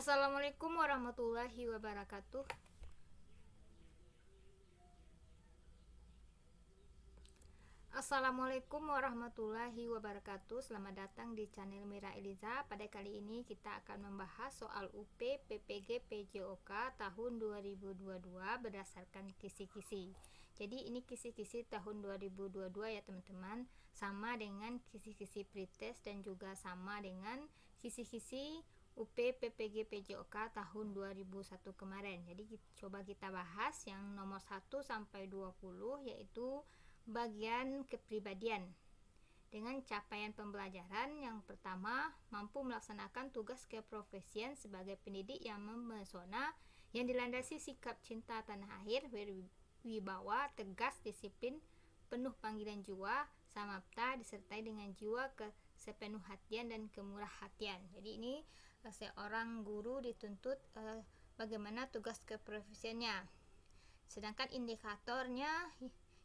Assalamualaikum warahmatullahi wabarakatuh. Assalamualaikum warahmatullahi wabarakatuh. Selamat datang di channel Mira Eliza. Pada kali ini kita akan membahas soal UP PPG PJOK tahun 2022 berdasarkan kisi-kisi. Jadi ini kisi-kisi tahun 2022 ya teman-teman, sama dengan kisi-kisi pretest dan juga sama dengan kisi-kisi UP PPG PJOK tahun 2001 kemarin. Jadi coba kita bahas yang nomor 1 sampai 20, yaitu bagian kepribadian. Dengan capaian pembelajaran, yang pertama, mampu melaksanakan tugas keprofesian sebagai pendidik yang memesona, yang dilandasi sikap cinta tanah air, berwibawa, tegas, disiplin, penuh panggilan jiwa, samapta, disertai dengan jiwa sepenuh hatian dan kemurah hatian. Jadi ini seorang guru dituntut bagaimana tugas keprofesiannya. Sedangkan indikatornya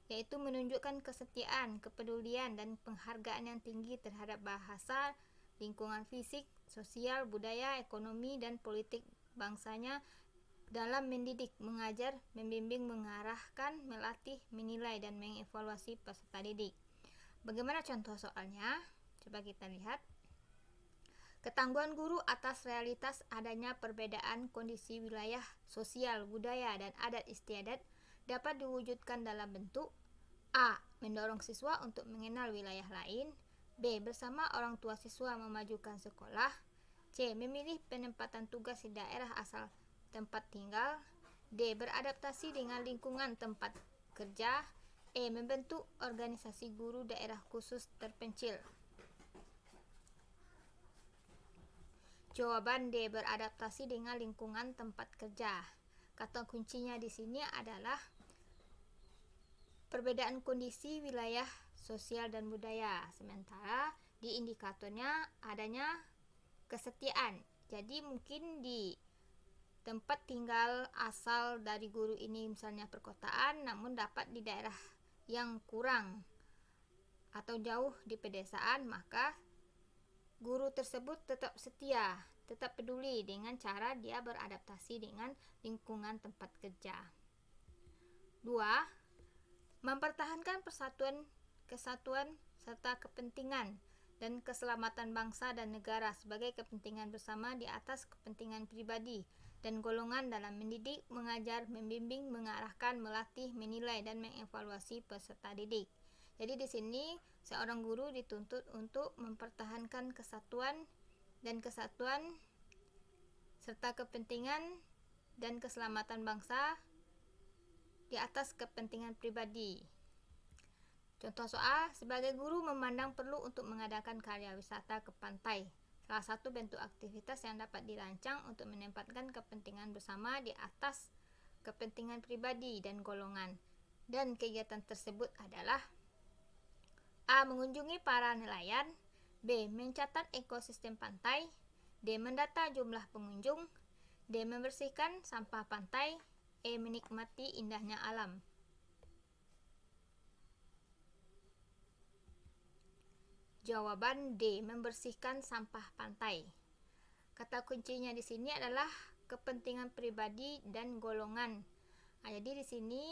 yaitu menunjukkan kesetiaan, kepedulian, dan penghargaan yang tinggi terhadap bahasa, lingkungan fisik, sosial, budaya, ekonomi, dan politik bangsanya dalam mendidik, mengajar, membimbing, mengarahkan, melatih, menilai, dan mengevaluasi peserta didik. Bagaimana contoh soalnya? Coba kita lihat. Ketangguhan guru atas realitas adanya perbedaan kondisi wilayah, sosial, budaya, dan adat istiadat dapat diwujudkan dalam bentuk A. Mendorong siswa untuk mengenal wilayah lain. B. Bersama orang tua siswa memajukan sekolah. C. Memilih penempatan tugas di daerah asal tempat tinggal. D. Beradaptasi dengan lingkungan tempat kerja. E. Membentuk organisasi guru daerah khusus terpencil. Jawaban D. Beradaptasi dengan lingkungan tempat kerja. Kata kuncinya di sini adalah perbedaan kondisi wilayah, sosial, dan budaya. Sementara di indikatornya adanya kesetiaan. Jadi mungkin di tempat tinggal asal dari guru ini misalnya perkotaan, namun dapat di daerah yang kurang atau jauh di pedesaan, maka guru tersebut tetap setia, tetap peduli dengan cara dia beradaptasi dengan lingkungan tempat kerja. 2. Mempertahankan persatuan, kesatuan, serta kepentingan dan keselamatan bangsa dan negara sebagai kepentingan bersama di atas kepentingan pribadi dan golongan dalam mendidik, mengajar, membimbing, mengarahkan, melatih, menilai, dan mengevaluasi peserta didik. Jadi di sini seorang guru dituntut untuk mempertahankan kesatuan serta kepentingan dan keselamatan bangsa di atas kepentingan pribadi. Contoh soal, sebagai guru memandang perlu untuk mengadakan karya wisata ke pantai. Salah satu bentuk aktivitas yang dapat dirancang untuk menempatkan kepentingan bersama di atas kepentingan pribadi dan golongan. Dan kegiatan tersebut adalah A. Mengunjungi para nelayan. B. Mencatat ekosistem pantai. D. Mendata jumlah pengunjung. D. Membersihkan sampah pantai. E. Menikmati indahnya alam. Jawaban D. Membersihkan sampah pantai. Kata kuncinya di sini adalah kepentingan pribadi dan golongan. Jadi di sini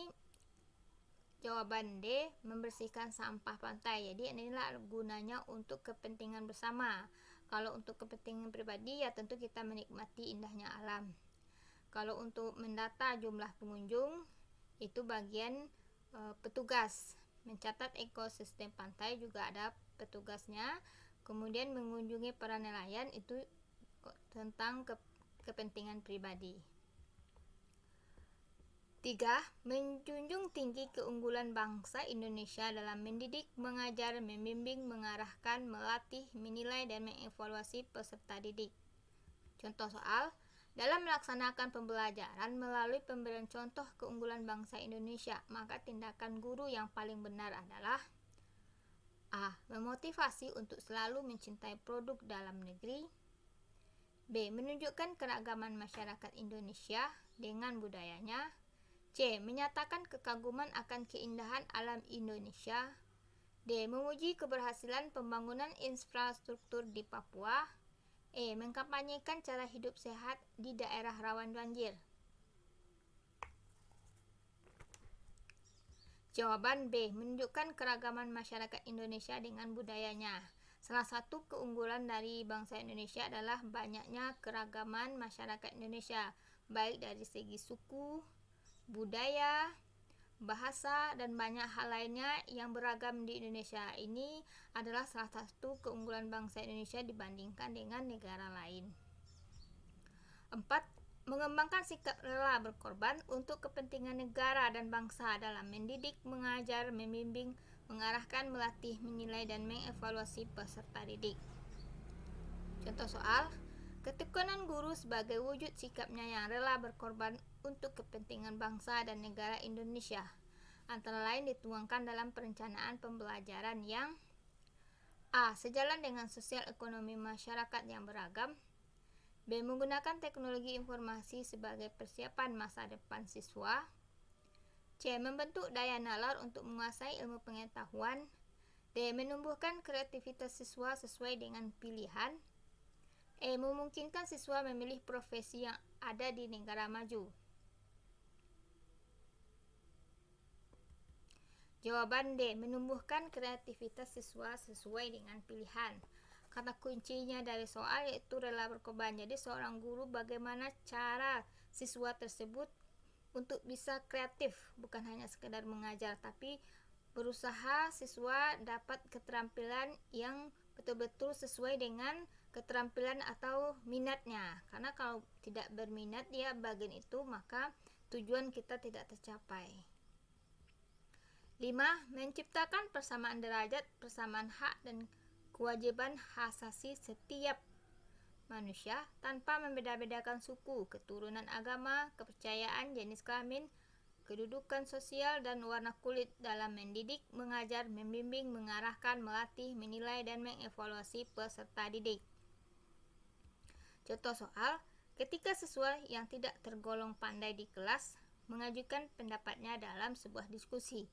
jawaban D. Membersihkan sampah pantai. Jadi inilah gunanya untuk kepentingan bersama. Kalau untuk kepentingan pribadi ya tentu kita menikmati indahnya alam. Kalau untuk mendata jumlah pengunjung itu bagian petugas. Mencatat ekosistem pantai juga ada petugasnya. Kemudian mengunjungi para nelayan itu tentang kepentingan pribadi. 3. Menjunjung tinggi keunggulan bangsa Indonesia dalam mendidik, mengajar, membimbing, mengarahkan, melatih, menilai, dan mengevaluasi peserta didik. Contoh soal, dalam melaksanakan pembelajaran melalui pemberian contoh keunggulan bangsa Indonesia, maka tindakan guru yang paling benar adalah A. Memotivasi untuk selalu mencintai produk dalam negeri. B. Menunjukkan keragaman masyarakat Indonesia dengan budayanya. C. Menyatakan kekaguman akan keindahan alam Indonesia. D. Memuji keberhasilan pembangunan infrastruktur di Papua. E. Mengkampanyekan cara hidup sehat di daerah rawan banjir. Jawaban B. Menunjukkan keragaman masyarakat Indonesia dengan budayanya. Salah satu keunggulan dari bangsa Indonesia adalah banyaknya keragaman masyarakat Indonesia, baik dari segi suku, budaya, bahasa, dan banyak hal lainnya yang beragam di Indonesia. Ini adalah salah satu keunggulan bangsa Indonesia dibandingkan dengan negara lain. 4. Mengembangkan sikap rela berkorban untuk kepentingan negara dan bangsa dalam mendidik, mengajar, membimbing, mengarahkan, melatih, menilai, dan mengevaluasi peserta didik. Contoh soal, ketekunan guru sebagai wujud sikapnya yang rela berkorban untuk kepentingan bangsa dan negara Indonesia, antara lain dituangkan dalam perencanaan pembelajaran yang A. Sejalan dengan sosial ekonomi masyarakat yang beragam. B. Menggunakan teknologi informasi sebagai persiapan masa depan siswa. C. Membentuk daya nalar untuk menguasai ilmu pengetahuan. D. Menumbuhkan kreativitas siswa sesuai dengan pilihan. E. Memungkinkan siswa memilih profesi yang ada di negara maju. Jawaban D. Menumbuhkan kreativitas siswa sesuai dengan pilihan. Kata kuncinya dari soal yaitu rela berkorban. Jadi seorang guru bagaimana cara siswa tersebut untuk bisa kreatif, bukan hanya sekedar mengajar, tapi berusaha siswa dapat keterampilan yang betul-betul sesuai dengan keterampilan atau minatnya. Karena kalau tidak berminat dia bagian itu, maka tujuan kita tidak tercapai. 5. Menciptakan persamaan derajat, persamaan hak, dan kewajiban hak-asasi setiap manusia tanpa membeda-bedakan suku, keturunan, agama, kepercayaan, jenis kelamin, kedudukan sosial, dan warna kulit dalam mendidik, mengajar, membimbing, mengarahkan, melatih, menilai, dan mengevaluasi peserta didik. Contoh soal, ketika siswa yang tidak tergolong pandai di kelas mengajukan pendapatnya dalam sebuah diskusi,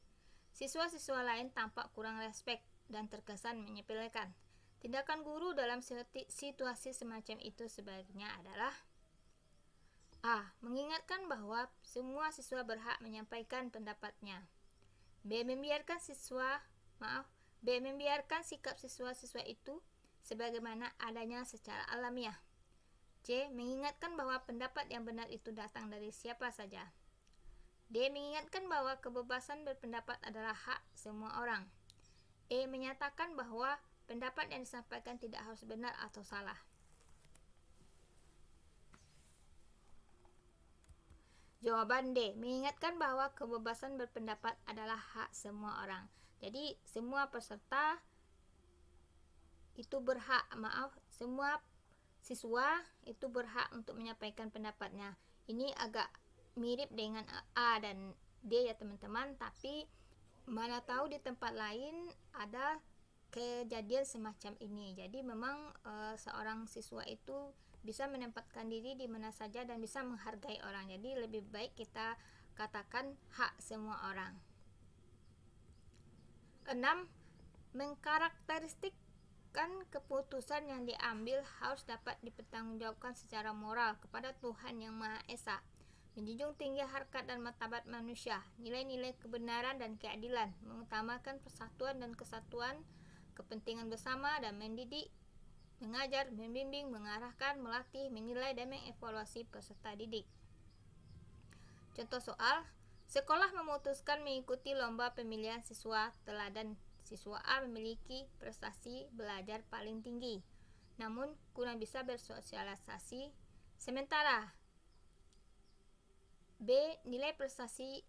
siswa-siswa lain tampak kurang respek dan terkesan menyepelekan. Tindakan guru dalam situasi semacam itu sebaiknya adalah A. Mengingatkan bahwa semua siswa berhak menyampaikan pendapatnya. B. Membiarkan sikap siswa-siswa itu sebagaimana adanya secara alamiah. C. Mengingatkan bahwa pendapat yang benar itu datang dari siapa saja. D. Mengingatkan bahwa kebebasan berpendapat adalah hak semua orang. E. Menyatakan bahwa pendapat yang disampaikan tidak harus benar atau salah. Jawaban D. Mengingatkan bahwa kebebasan berpendapat adalah hak semua orang. Jadi semua peserta itu semua siswa itu berhak untuk menyampaikan pendapatnya. Ini agak mirip dengan A dan D ya teman-teman, tapi mana tahu di tempat lain ada kejadian semacam ini. Jadi memang seorang siswa itu bisa menempatkan diri di mana saja dan bisa menghargai orang. Jadi lebih baik kita katakan hak semua orang. 6. Mengkarakteristikkan keputusan yang diambil harus dapat dipertanggungjawabkan secara moral kepada Tuhan Yang Maha Esa. Menjunjung tinggi harkat dan martabat manusia, nilai-nilai kebenaran dan keadilan, mengutamakan persatuan dan kesatuan, kepentingan bersama, dan mendidik, mengajar, membimbing, mengarahkan, melatih, menilai, dan mengevaluasi peserta didik. Contoh soal, sekolah memutuskan mengikuti lomba pemilihan siswa teladan. Siswa A memiliki prestasi belajar paling tinggi, namun kurang bisa bersosialisasi, sementara B. Nilai prestasi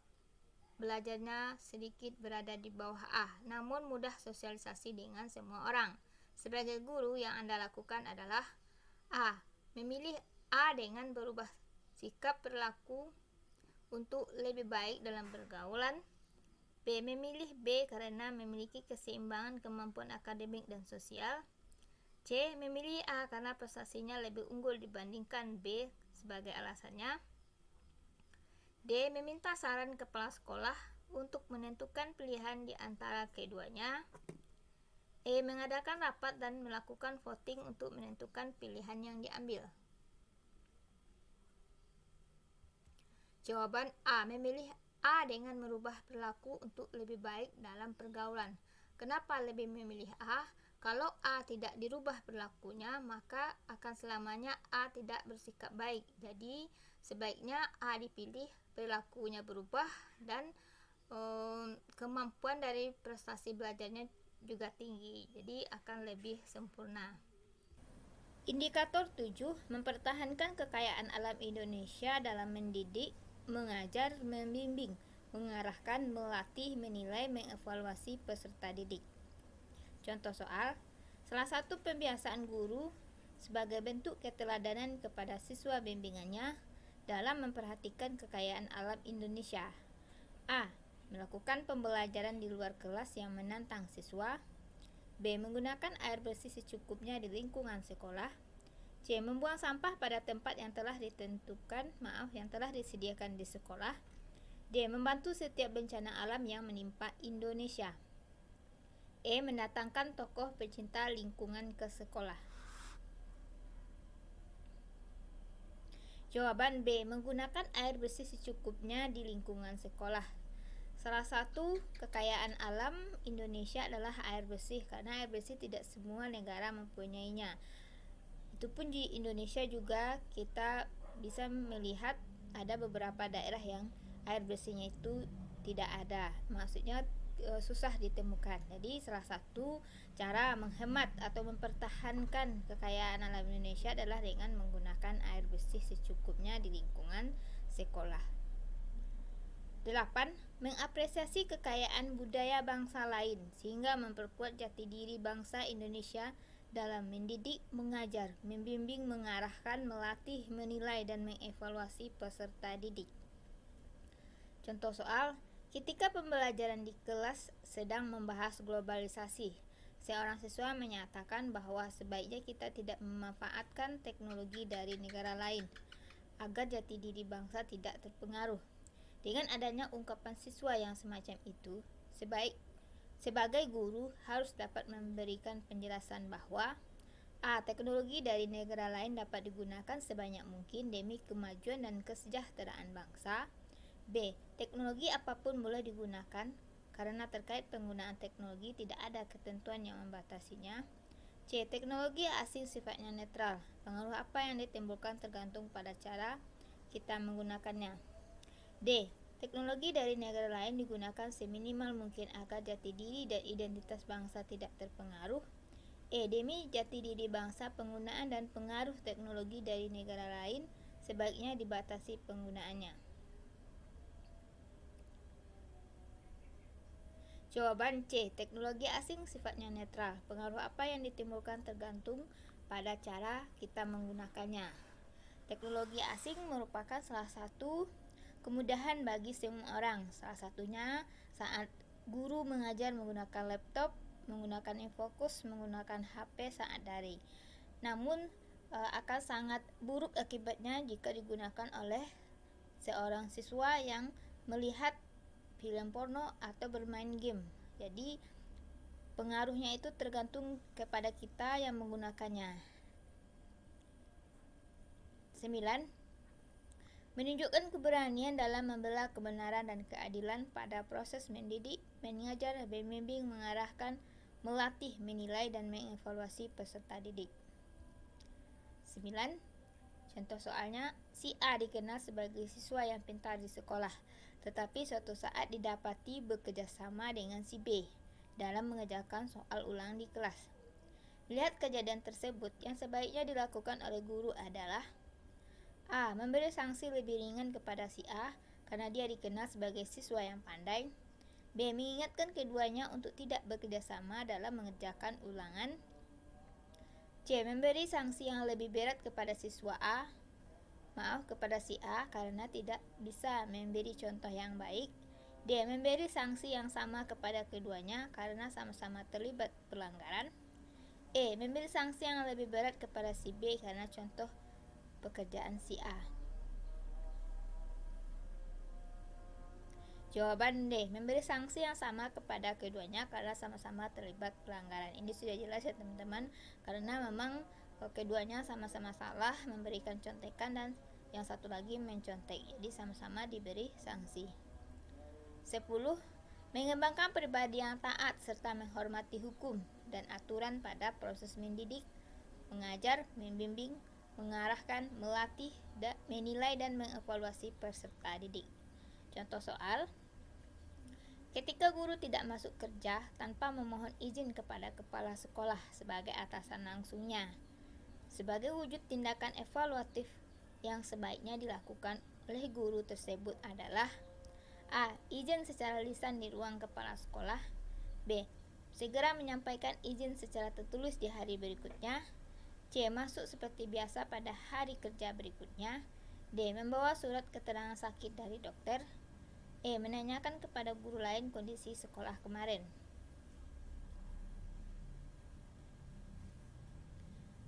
belajarnya sedikit berada di bawah A, namun mudah sosialisasi dengan semua orang. Sebagai guru, yang Anda lakukan adalah A. Memilih A dengan berubah sikap perilaku untuk lebih baik dalam pergaulan. B. Memilih B karena memiliki keseimbangan kemampuan akademik dan sosial. C. Memilih A karena prestasinya lebih unggul dibandingkan B sebagai alasannya. D. Meminta saran kepala sekolah untuk menentukan pilihan di antara keduanya. Mengadakan rapat dan melakukan voting untuk menentukan pilihan yang diambil. Jawaban A. Memilih A dengan merubah perilaku untuk lebih baik dalam pergaulan. Kenapa lebih memilih A? Kalau A tidak dirubah perilakunya, maka akan selamanya A tidak bersikap baik. Jadi, sebaiknya A dipilih, perilakunya berubah, dan kemampuan dari prestasi belajarnya juga tinggi. Jadi, akan lebih sempurna. Indikator 7. Mempertahankan kekayaan alam Indonesia dalam mendidik, mengajar, membimbing, mengarahkan, melatih, menilai, mengevaluasi peserta didik. Contoh soal, salah satu pembiasaan guru sebagai bentuk keteladanan kepada siswa bimbingannya dalam memperhatikan kekayaan alam Indonesia. A. Melakukan pembelajaran di luar kelas yang menantang siswa. B. Menggunakan air bersih secukupnya di lingkungan sekolah. C. Membuang sampah pada tempat yang telah disediakan di sekolah. D. Membantu setiap bencana alam yang menimpa Indonesia. E. Mendatangkan tokoh pecinta lingkungan ke sekolah. Jawaban B. Menggunakan air bersih secukupnya di lingkungan sekolah. Salah satu kekayaan alam Indonesia adalah air bersih, karena air bersih tidak semua negara mempunyainya. Itu pun di Indonesia juga kita bisa melihat ada beberapa daerah yang air bersihnya itu tidak ada. Maksudnya susah ditemukan. Jadi salah satu cara menghemat atau mempertahankan kekayaan alam Indonesia adalah dengan menggunakan air bersih secukupnya di lingkungan sekolah. 8. Mengapresiasi kekayaan budaya bangsa lain sehingga memperkuat jati diri bangsa Indonesia dalam mendidik, mengajar, membimbing, mengarahkan, melatih, menilai, dan mengevaluasi peserta didik. Contoh soal, ketika pembelajaran di kelas sedang membahas globalisasi, seorang siswa menyatakan bahwa sebaiknya kita tidak memanfaatkan teknologi dari negara lain agar jati diri bangsa tidak terpengaruh. Dengan adanya ungkapan siswa yang semacam itu, sebagai guru harus dapat memberikan penjelasan bahwa A. Teknologi dari negara lain dapat digunakan sebanyak mungkin demi kemajuan dan kesejahteraan bangsa. B. Teknologi apapun boleh digunakan karena terkait penggunaan teknologi tidak ada ketentuan yang membatasinya. C. Teknologi asing sifatnya netral. Pengaruh apa yang ditimbulkan tergantung pada cara kita menggunakannya. D. Teknologi dari negara lain digunakan seminimal mungkin agar jati diri dan identitas bangsa tidak terpengaruh. Demi jati diri bangsa, penggunaan dan pengaruh teknologi dari negara lain sebaiknya dibatasi penggunaannya. Jawaban C. Teknologi asing sifatnya netral. Pengaruh apa yang ditimbulkan tergantung pada cara kita menggunakannya. Teknologi asing merupakan salah satu kemudahan bagi semua orang. Salah satunya saat guru mengajar menggunakan laptop, menggunakan infokus, menggunakan HP saat daring. Namun akan sangat buruk akibatnya jika digunakan oleh seorang siswa yang melihat film porno atau bermain game. Jadi pengaruhnya itu tergantung kepada kita yang menggunakannya. 9. Menunjukkan keberanian dalam membela kebenaran dan keadilan pada proses mendidik, mengajar, membimbing, mengarahkan, melatih, menilai, dan mengevaluasi peserta didik. 9. Contoh soalnya, si A dikenal sebagai siswa yang pintar di sekolah, tetapi suatu saat didapati bekerjasama dengan si B dalam mengerjakan soal ulang di kelas. Melihat kejadian tersebut, yang sebaiknya dilakukan oleh guru adalah A. Memberi sanksi lebih ringan kepada si A karena dia dikenal sebagai siswa yang pandai. B. Mengingatkan keduanya untuk tidak bekerjasama dalam mengerjakan ulangan. C. Memberi sanksi yang lebih berat kepada si A karena tidak bisa memberi contoh yang baik. D. Memberi sanksi yang sama kepada keduanya karena sama-sama terlibat pelanggaran. E. Memberi sanksi yang lebih berat kepada si B karena contoh pekerjaan si A. Jawaban D, memberi sanksi yang sama kepada keduanya karena sama-sama terlibat pelanggaran. Ini sudah jelas ya teman-teman, karena memang keduanya sama-sama salah memberikan contekan dan yang satu lagi mencontek. Jadi sama-sama diberi sanksi. 10. Mengembangkan pribadi yang taat serta menghormati hukum dan aturan pada proses mendidik, mengajar, membimbing, mengarahkan, melatih, menilai dan mengevaluasi peserta didik. Contoh soal, ketika guru tidak masuk kerja tanpa memohon izin kepada kepala sekolah sebagai atasan langsungnya, sebagai wujud tindakan evaluatif yang sebaiknya dilakukan oleh guru tersebut adalah A. Izin secara lisan di ruang kepala sekolah. B. Segera menyampaikan izin secara tertulis di hari berikutnya. C. Masuk seperti biasa pada hari kerja berikutnya. D. Membawa surat keterangan sakit dari dokter. E. Menanyakan kepada guru lain kondisi sekolah kemarin.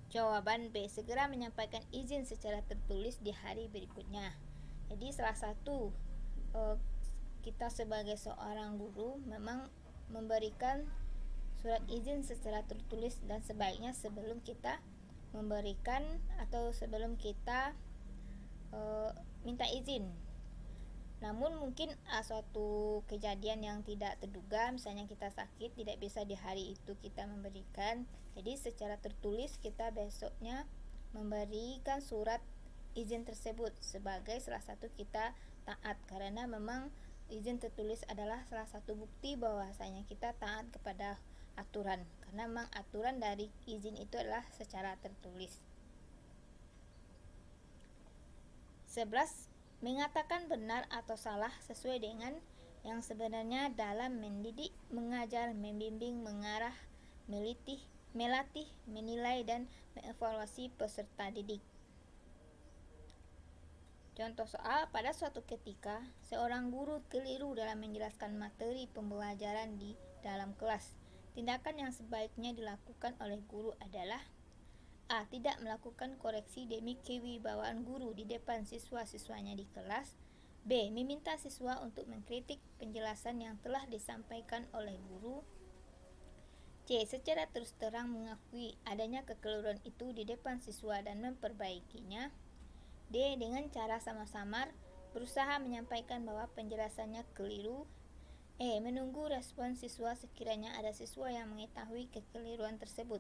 Jawaban B. Segera menyampaikan izin secara tertulis di hari berikutnya. Jadi salah satu kita sebagai seorang guru memang memberikan surat izin secara tertulis dan sebaiknya sebelum kita memberikan atau sebelum kita minta izin. Namun mungkin suatu kejadian yang tidak terduga, misalnya kita sakit tidak bisa di hari itu kita memberikan, jadi secara tertulis kita besoknya memberikan surat izin tersebut sebagai salah satu kita taat, karena memang izin tertulis adalah salah satu bukti bahwasanya kita taat kepada aturan, karena memang aturan dari izin itu adalah secara tertulis. 11. Mengatakan benar atau salah sesuai dengan yang sebenarnya dalam mendidik, mengajar, membimbing, mengarah, melatih, menilai, dan mengevaluasi peserta didik. Contoh soal, pada suatu ketika, seorang guru keliru dalam menjelaskan materi pembelajaran di dalam kelas. Tindakan yang sebaiknya dilakukan oleh guru adalah A. Tidak melakukan koreksi demi kewibawaan guru di depan siswa-siswanya di kelas. B. Meminta siswa untuk mengkritik penjelasan yang telah disampaikan oleh guru. C. Secara terus terang mengakui adanya kekeliruan itu di depan siswa dan memperbaikinya. D. Dengan cara samar-samar berusaha menyampaikan bahwa penjelasannya keliru. E. Menunggu respon siswa sekiranya ada siswa yang mengetahui kekeliruan tersebut.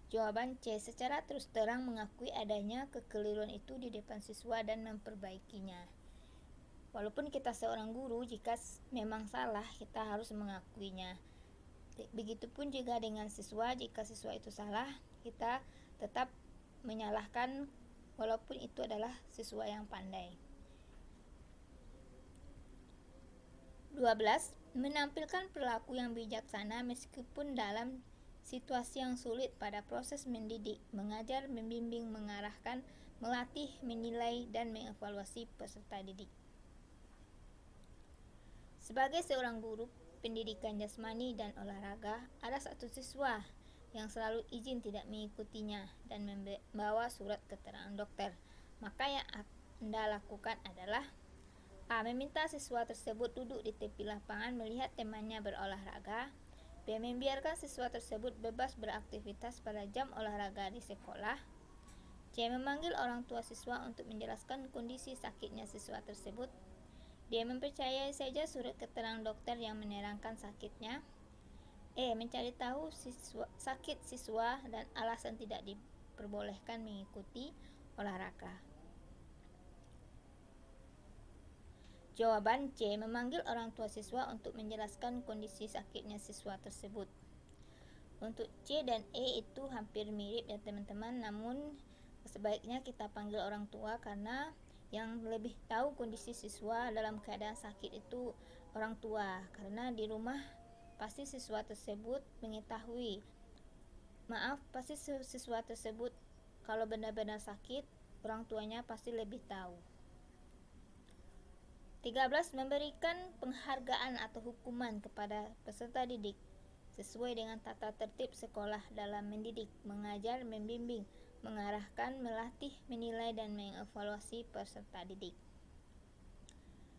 Jawaban C. Secara terus terang mengakui adanya kekeliruan itu di depan siswa dan memperbaikinya. Walaupun kita seorang guru, jika memang salah kita harus mengakuinya. Begitupun juga dengan siswa, jika siswa itu salah kita tetap menyalahkan walaupun itu adalah siswa yang pandai. 12. Menampilkan perilaku yang bijaksana meskipun dalam situasi yang sulit pada proses mendidik, mengajar, membimbing, mengarahkan, melatih, menilai, dan mengevaluasi peserta didik. Sebagai seorang guru pendidikan jasmani dan olahraga, ada satu siswa yang selalu izin tidak mengikutinya dan membawa surat keterangan dokter. Maka yang Anda lakukan adalah A. Meminta siswa tersebut duduk di tepi lapangan melihat temannya berolahraga. B. Membiarkan siswa tersebut bebas beraktivitas pada jam olahraga di sekolah. C. Memanggil orang tua siswa untuk menjelaskan kondisi sakitnya siswa tersebut. D. Mempercayai saja surat keterangan dokter yang menerangkan sakitnya. E. Mencari tahu sakit siswa dan alasan tidak diperbolehkan mengikuti olahraga. Jawaban C. Memanggil orang tua siswa untuk menjelaskan kondisi sakitnya siswa tersebut. Untuk C dan E itu hampir mirip ya teman-teman, namun sebaiknya kita panggil orang tua karena yang lebih tahu kondisi siswa dalam keadaan sakit itu orang tua, karena di rumah pasti siswa tersebut mengetahui. Pasti siswa tersebut kalau benar-benar sakit, orang tuanya pasti lebih tahu. 13. Memberikan penghargaan atau hukuman kepada peserta didik sesuai dengan tata tertib sekolah dalam mendidik, mengajar, membimbing, mengarahkan, melatih, menilai, dan mengevaluasi peserta didik.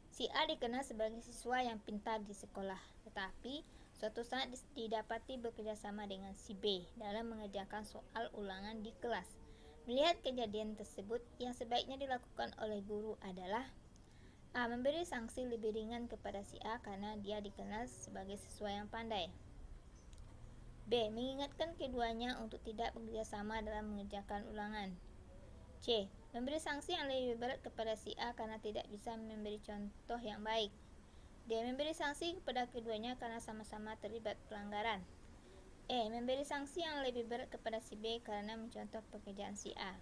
Si A dikenal sebagai siswa yang pintar di sekolah, tetapi suatu saat didapati bekerjasama dengan si B dalam mengerjakan soal ulangan di kelas. Melihat kejadian tersebut, yang sebaiknya dilakukan oleh guru adalah A. Memberi sanksi lebih ringan kepada si A karena dia dikenal sebagai siswa yang pandai. B. Mengingatkan keduanya untuk tidak bekerjasama dalam mengerjakan ulangan. C. Memberi sanksi yang lebih berat kepada si A karena tidak bisa memberi contoh yang baik. D. Memberi sanksi kepada keduanya karena sama-sama terlibat pelanggaran. E. Memberi sanksi yang lebih berat kepada si B karena mencontoh pekerjaan si A.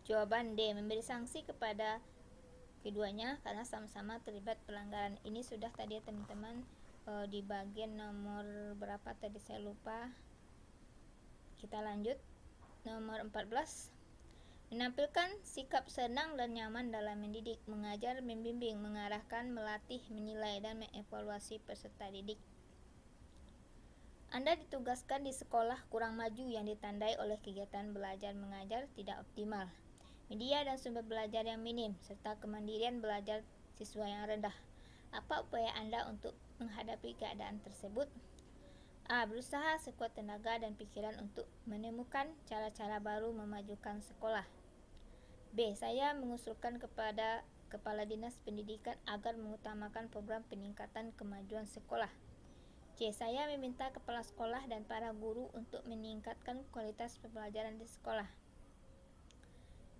Jawaban D. Memberi sanksi kepada keduanya karena sama-sama terlibat pelanggaran. Ini sudah tadi ya teman-teman, di bagian nomor berapa tadi saya lupa. Kita lanjut. Nomor 14. Menampilkan sikap senang dan nyaman dalam mendidik, mengajar, membimbing, mengarahkan, melatih, menilai, dan mengevaluasi peserta didik. Anda ditugaskan di sekolah kurang maju yang ditandai oleh kegiatan belajar mengajar tidak optimal, media dan sumber belajar yang minim, serta kemandirian belajar siswa yang rendah. Apa upaya Anda untuk menghadapi keadaan tersebut? A. Berusaha sekuat tenaga dan pikiran untuk menemukan cara-cara baru memajukan sekolah. B. Saya mengusulkan kepada Kepala Dinas Pendidikan agar mengutamakan program peningkatan kemajuan sekolah. C. Saya meminta kepala sekolah dan para guru untuk meningkatkan kualitas pembelajaran di sekolah.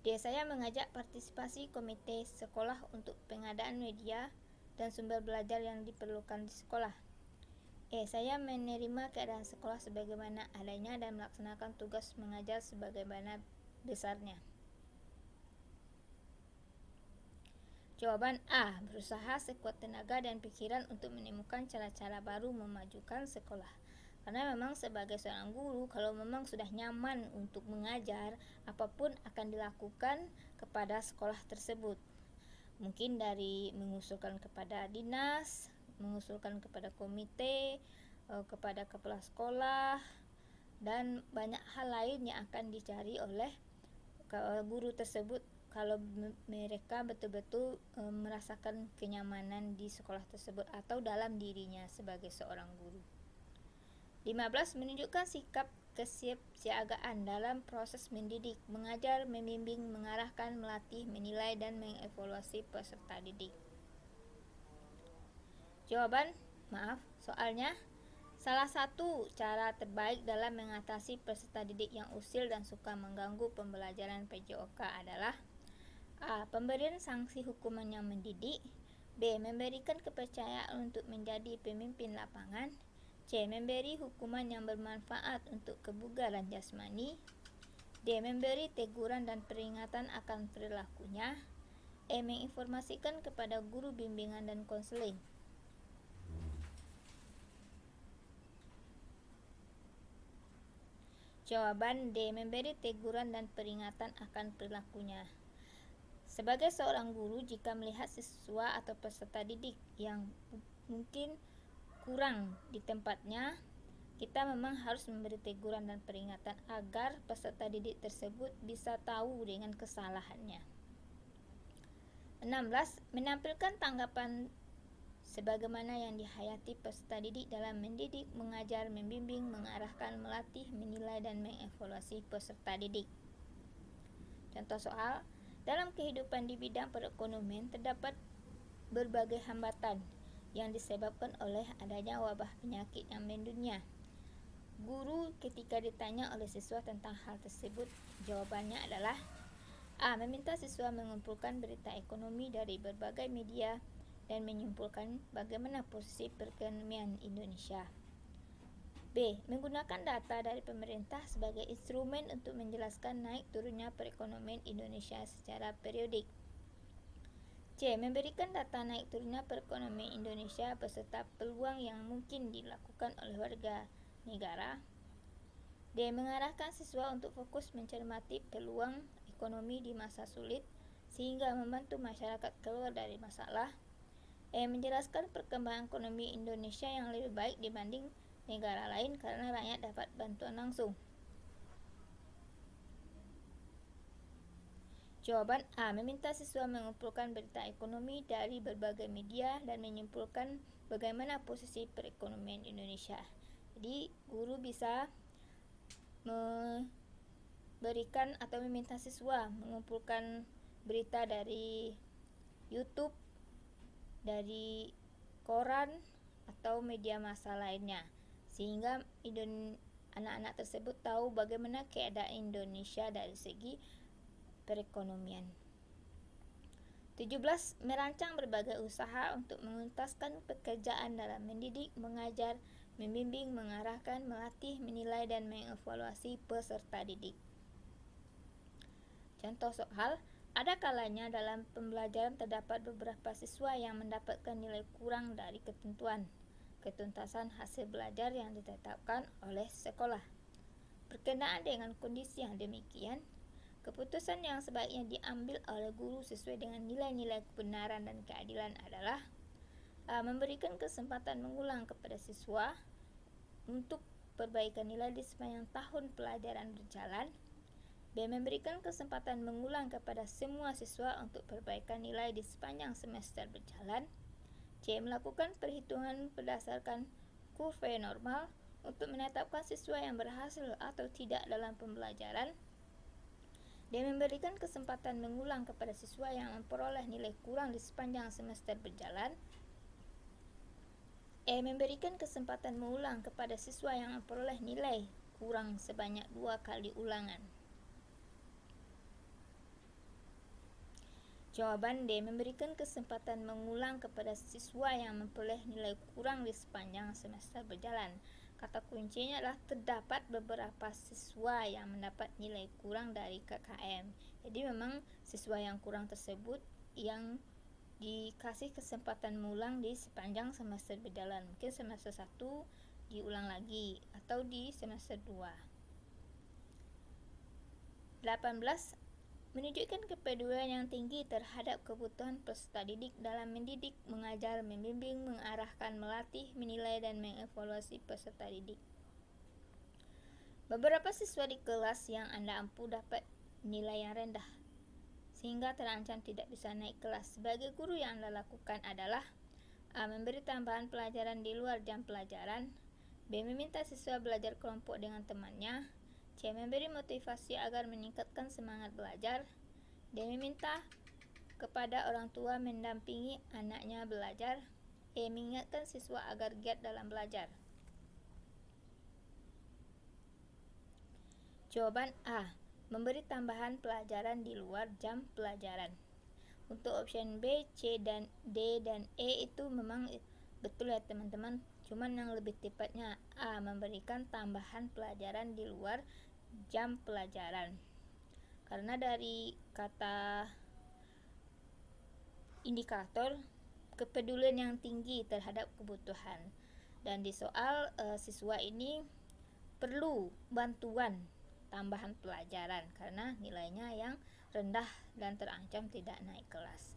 D. Saya mengajak partisipasi komite sekolah untuk pengadaan media dan sumber belajar yang diperlukan di sekolah. E. Saya menerima keadaan sekolah sebagaimana adanya dan melaksanakan tugas mengajar sebagaimana besarnya. Jawaban A. Berusaha sekuat tenaga dan pikiran untuk menemukan cara-cara baru memajukan sekolah. Karena memang sebagai seorang guru, kalau memang sudah nyaman untuk mengajar, apapun akan dilakukan kepada sekolah tersebut. Mungkin dari mengusulkan kepada dinas, mengusulkan kepada komite, kepada kepala sekolah, dan banyak hal lain yang akan dicari oleh guru tersebut kalau mereka betul-betul merasakan kenyamanan di sekolah tersebut atau dalam dirinya sebagai seorang guru. 15. Menunjukkan sikap kesiapsiagaan dalam proses mendidik, mengajar, membimbing, mengarahkan, melatih, menilai, dan mengevaluasi peserta didik. Soalnya, salah satu cara terbaik dalam mengatasi peserta didik yang usil dan suka mengganggu pembelajaran PJOK adalah A. Pemberian sanksi hukuman yang mendidik. B. Memberikan kepercayaan untuk menjadi pemimpin lapangan. C. Memberi hukuman yang bermanfaat untuk kebugaran jasmani. D. Memberi teguran dan peringatan akan perilakunya. E. Menginformasikan kepada guru bimbingan dan konseling. Jawaban D. Memberi teguran dan peringatan akan perilakunya. Sebagai seorang guru, jika melihat siswa atau peserta didik yang mungkin kurang di tempatnya, kita memang harus memberi teguran dan peringatan agar peserta didik tersebut bisa tahu dengan kesalahannya. 16. Menampilkan tanggapan sebagaimana yang dihayati peserta didik dalam mendidik, mengajar, membimbing, mengarahkan, melatih, menilai, dan mengevaluasi peserta didik. Contoh soal, dalam kehidupan di bidang perekonomian terdapat berbagai hambatan yang disebabkan oleh adanya wabah penyakit yang mendunia. Guru ketika ditanya oleh siswa tentang hal tersebut, jawabannya adalah A. Meminta siswa mengumpulkan berita ekonomi dari berbagai media dan menyimpulkan bagaimana posisi perekonomian Indonesia. B. Menggunakan data dari pemerintah sebagai instrumen untuk menjelaskan naik turunnya perekonomian Indonesia secara periodik. C. Memberikan data naik turunnya perekonomian Indonesia beserta peluang yang mungkin dilakukan oleh warga negara. D. Mengarahkan siswa untuk fokus mencermati peluang ekonomi di masa sulit sehingga membantu masyarakat keluar dari masalah. E. Menjelaskan perkembangan ekonomi Indonesia yang lebih baik dibanding negara lain karena rakyat dapat bantuan langsung. Jawaban A. Meminta siswa mengumpulkan berita ekonomi dari berbagai media dan menyimpulkan bagaimana posisi perekonomian Indonesia. Jadi, guru bisa memberikan atau meminta siswa mengumpulkan berita dari YouTube, dari koran, atau media massa lainnya, sehingga anak-anak tersebut tahu bagaimana keadaan Indonesia dari segi perekonomian. 17. Merancang berbagai usaha untuk menuntaskan pekerjaan dalam mendidik, mengajar, membimbing, mengarahkan, melatih, menilai, dan mengevaluasi peserta didik. Contoh soal, ada kalanya dalam pembelajaran terdapat beberapa siswa yang mendapatkan nilai kurang dari ketentuan ketuntasan hasil belajar yang ditetapkan oleh sekolah. Berkenaan dengan kondisi yang demikian, keputusan yang sebaiknya diambil oleh guru sesuai dengan nilai-nilai kebenaran dan keadilan adalah A. Memberikan kesempatan mengulang kepada siswa untuk perbaikan nilai di sepanjang tahun pelajaran berjalan. B. Memberikan kesempatan mengulang kepada semua siswa untuk perbaikan nilai di sepanjang semester berjalan. C. Melakukan perhitungan berdasarkan kurva normal untuk menetapkan siswa yang berhasil atau tidak dalam pembelajaran. D. Memberikan kesempatan mengulang kepada siswa yang memperoleh nilai kurang di sepanjang semester berjalan. E. Memberikan kesempatan mengulang kepada siswa yang memperoleh nilai kurang sebanyak 2 kali ulangan. Jawaban D. Memberikan kesempatan mengulang kepada siswa yang memperoleh nilai kurang di sepanjang semester berjalan. Kata kuncinya adalah terdapat beberapa siswa yang mendapat nilai kurang dari KKM. Jadi memang siswa yang kurang tersebut yang dikasih kesempatan mengulang di sepanjang semester berjalan. Mungkin semester 1 diulang lagi atau di semester 2. 18. Menunjukkan kepedulian yang tinggi terhadap kebutuhan peserta didik dalam mendidik, mengajar, membimbing, mengarahkan, melatih, menilai, dan mengevaluasi peserta didik. Beberapa siswa di kelas yang Anda ampu dapat nilai yang rendah, sehingga terancam tidak bisa naik kelas. Sebagai guru yang Anda lakukan adalah A. Memberi tambahan pelajaran di luar jam pelajaran. B. Meminta siswa belajar kelompok dengan temannya. C. Memberi motivasi agar meningkatkan semangat belajar. D. Meminta kepada orang tua mendampingi anaknya belajar. E. Mengingatkan siswa agar giat dalam belajar. Jawaban A. Memberi tambahan pelajaran di luar jam pelajaran. Untuk option B, C, dan D, dan E itu memang betul ya teman-teman. Cuman yang lebih tepatnya A. Memberikan tambahan pelajaran di luar jam pelajaran. Karena dari kata indikator kepedulian yang tinggi terhadap kebutuhan. Dan di soal siswa ini perlu bantuan tambahan pelajaran karena nilainya yang rendah dan terancam tidak naik kelas.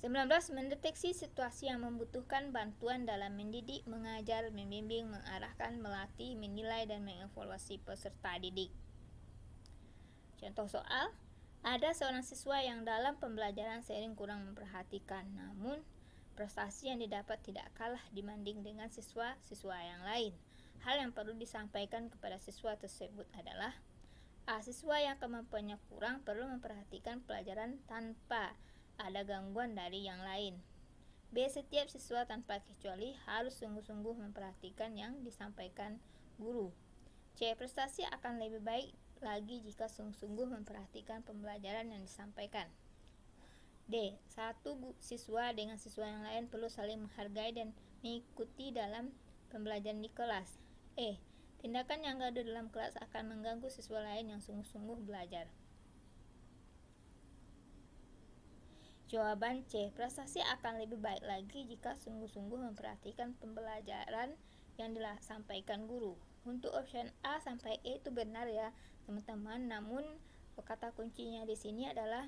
19. Mendeteksi situasi yang membutuhkan bantuan dalam mendidik, mengajar, membimbing, mengarahkan, melatih, menilai, dan mengevaluasi peserta didik. Contoh soal, ada seorang siswa yang dalam pembelajaran sering kurang memperhatikan, namun prestasi yang didapat tidak kalah dibanding dengan siswa-siswa yang lain. Hal yang perlu disampaikan kepada siswa tersebut adalah A. Siswa yang kemampuannya kurang perlu memperhatikan pelajaran tanpa ada gangguan dari yang lain. B. Setiap siswa tanpa kecuali harus sungguh-sungguh memperhatikan yang disampaikan guru. C. Prestasi akan lebih baik lagi jika sungguh-sungguh memperhatikan pembelajaran yang disampaikan. D. Satu siswa dengan siswa yang lain perlu saling menghargai dan mengikuti dalam pembelajaran di kelas. E. Tindakan yang gaduh dalam kelas akan mengganggu siswa lain yang sungguh-sungguh belajar. Jawaban C. Prestasi akan lebih baik lagi jika sungguh-sungguh memperhatikan pembelajaran yang disampaikan guru. Untuk option A sampai E itu benar ya teman-teman, namun kata kuncinya di sini adalah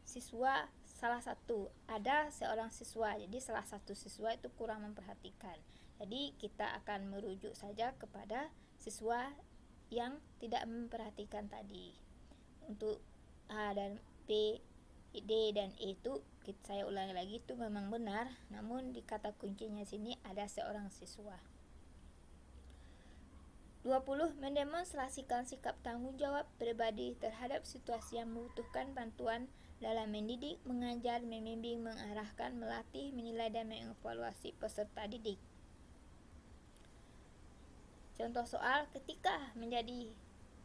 siswa salah satu. Ada seorang siswa, jadi salah satu siswa itu kurang memperhatikan. Jadi kita akan merujuk saja kepada siswa yang tidak memperhatikan tadi. Untuk A dan B, D dan E itu saya ulangi lagi itu memang benar, namun di kata kuncinya sini ada seorang siswa. 20. Mendemonstrasikan sikap tanggung jawab pribadi terhadap situasi yang membutuhkan bantuan dalam mendidik, mengajar, membimbing, mengarahkan, melatih, menilai, dan mengevaluasi peserta didik. Contoh soal, ketika menjadi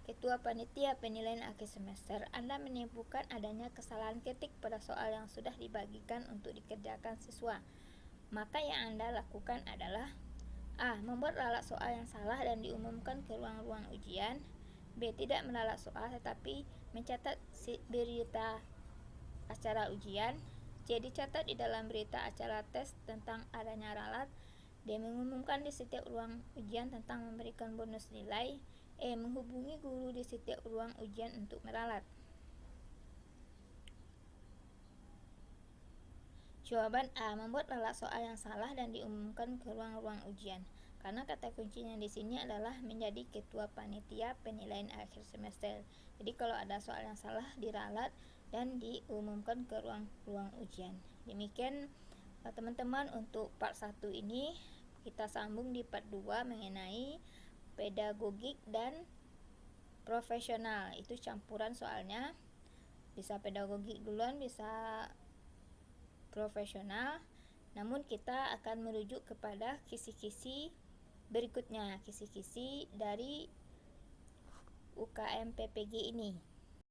Ketua Panitia Penilaian Akhir Semester, Anda menemukan adanya kesalahan ketik pada soal yang sudah dibagikan untuk dikerjakan siswa. Maka yang Anda lakukan adalah A. Membuat ralat soal yang salah dan diumumkan ke ruang-ruang ujian. B. Tidak meralat soal tetapi mencatat berita acara ujian. C. Dicatat di dalam berita acara tes tentang adanya ralat. D. Mengumumkan di setiap ruang ujian tentang memberikan bonus nilai. E. Menghubungi guru di setiap ruang ujian untuk meralat. Jawaban A. Membuat ralat soal yang salah dan diumumkan ke ruang-ruang ujian. Karena kata kuncinya di sini adalah menjadi ketua panitia penilaian akhir semester. Jadi kalau ada soal yang salah diralat dan diumumkan ke ruang-ruang ujian. Demikian teman-teman untuk part 1 ini. Kita sambung di part 2 mengenai pedagogik dan profesional. Itu campuran soalnya. Bisa pedagogik duluan, bisa profesional. Namun kita akan merujuk kepada kisi-kisi berikutnya, kisi-kisi dari UKM PPG ini.